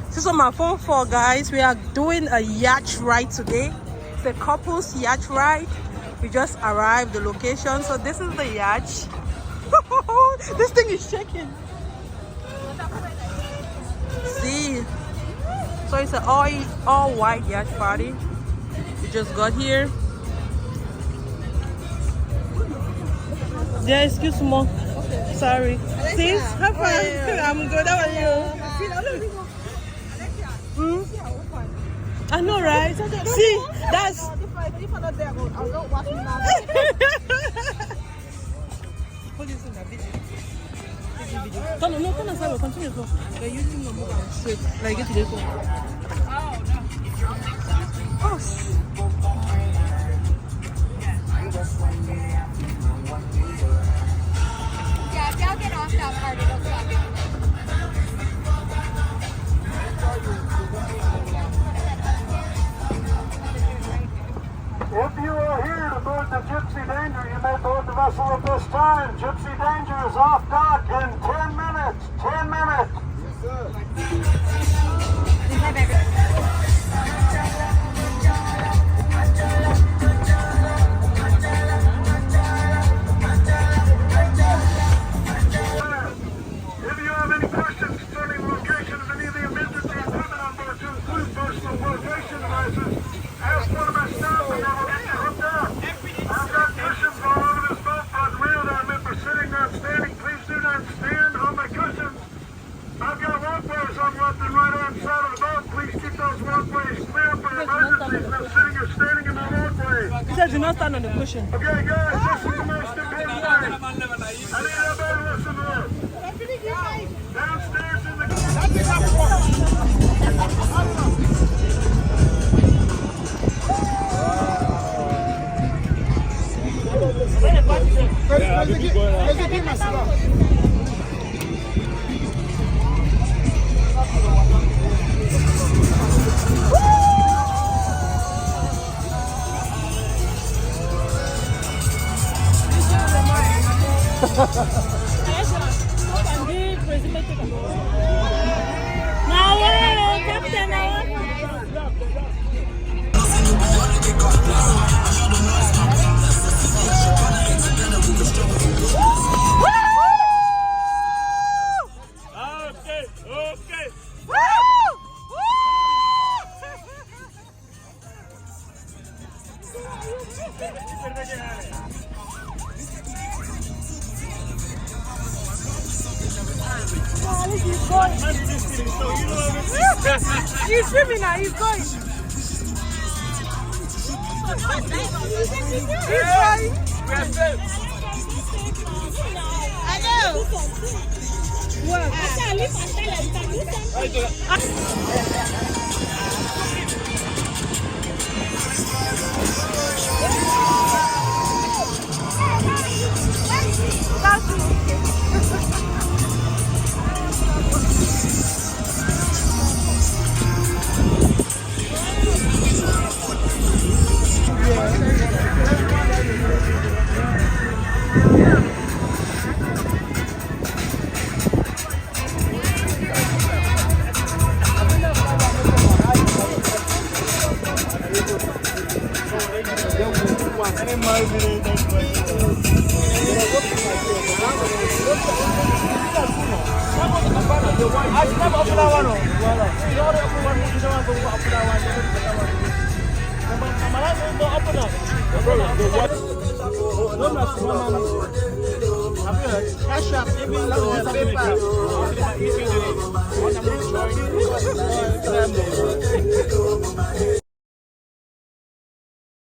This is on my phone for guys. We are doing a yacht ride today. It's a couple's yacht ride. We just arrived the location. So this is the yacht. This thing is shaking. See. So it's an all white yacht party. We just got here. Yeah, excuse me. Okay. Sorry. Sis, have fun. I'm good. How are you? I know, right? See, that's. If I'm not there, I'll not watch me now. Put this in the video. Continue. You're using the mobile straight. Like, get to this one. Oh, yeah, if y'all get off that part, it'll stop it. If you are here to board the Gypsy Danger, you may board the vessel at this time. Gypsy Danger is off dock in 10 minutes. 10 minutes. If you have any questions concerning the location of any of the emergency equipment on board, to include personal location devices, ask one of my staff and they will get you hooked up. I've got cushions all over this boat on the rear that are meant for sitting, not standing. Please do not stand on my cushions. I've got walkways on left and right hand side of the boat. Please keep those walkways clear for emergencies. No sitting or standing in the walkway. He said do not stand on the cushion. Okay, guys, this is the most important thing. I need everybody to listen to this. Downstairs in the... He's swimming now, he's going. He's going. I know. What? Cash up, even though